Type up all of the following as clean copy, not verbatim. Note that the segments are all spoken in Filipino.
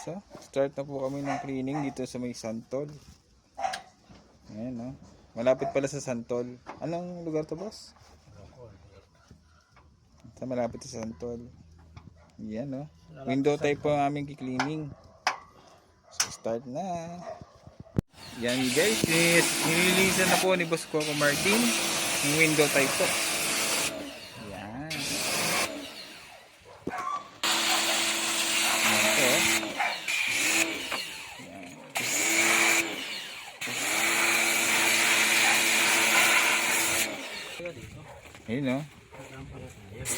guys, oh. Start na po kami ng cleaning dito sa may Santol. Ayan, oh. Malapit pala sa Santol. Anong lugar to, boss? Sa malapit sa Santol. Ayan, oh. Window type po ang aming cleaning. So start na. Yan guys, nililisan na po ni Boss Coco Martin yung window type po. Yan. Ayun, no?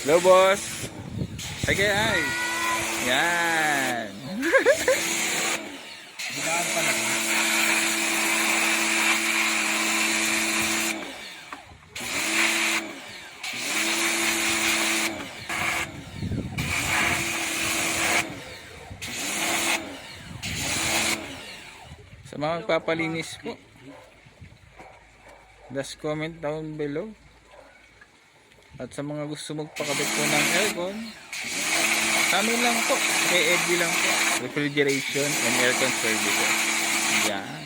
Hello, boss. Okay, ay. Yan. Bilaan pa lang. Sa mga magpapalinis po, just comment down below. At sa mga gusto magpakabit po ng aircon, sa amin lang po, kay Edby lang po, refrigeration and aircon services. Yan.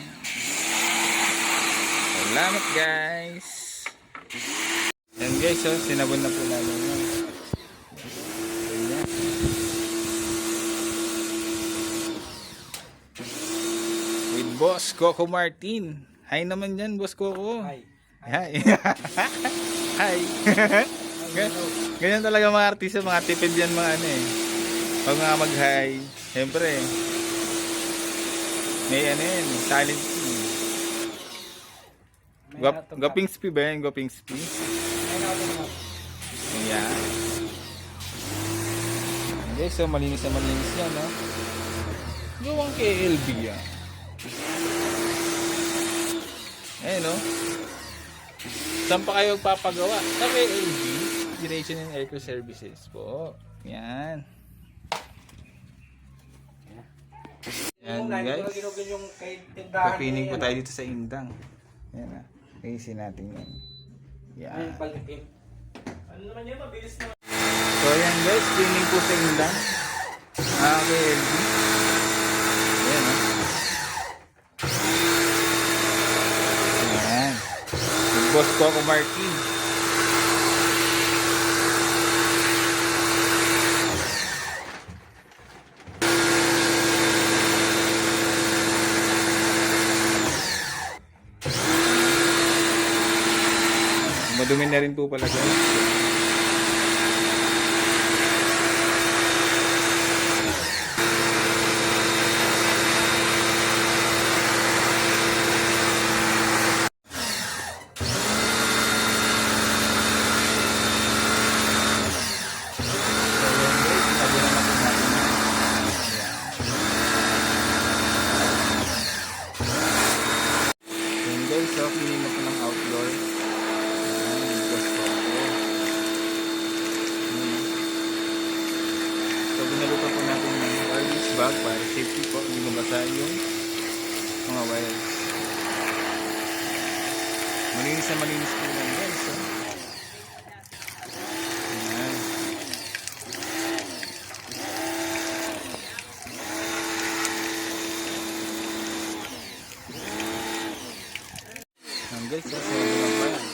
Salamat guys. Yan guys, oh, sinabon na po namin yan. With Boss Coco Martin. Hi naman yan, Boss Coco. Hi. Hi. Hi. Ganyan talaga mga artista, mga tipid yan mga ano eh. Pag mga mag-hi, siyempre, may ano yan, talent. Goping spi ba yan? Goping spi? Ayan. Okay, so malinis na malinis yan, no? Gawang KLB yan. Ayan, no? Saan pa kayo magpapagawa? Sa KLB, Generation and Aircon Services po. Yan. Yan guys. Papinig po tayo dito sa Indang. Yan na. Ayusin natin yan. Yan. Ano naman yan? Mabilis naman. So yan guys, cleaning po sa Indang. KLB. Yan o. Yan. Yung Boss Coco Martin. Madumi na rin po pala guys. So, cleaning na po ng outdoor. So, binalutan po natin ng wireless bag para safety po, hindi mabasa yung mga wires. Malinis na malinis po lang guys. So. Ayan. Ayan guys, so mga bayan.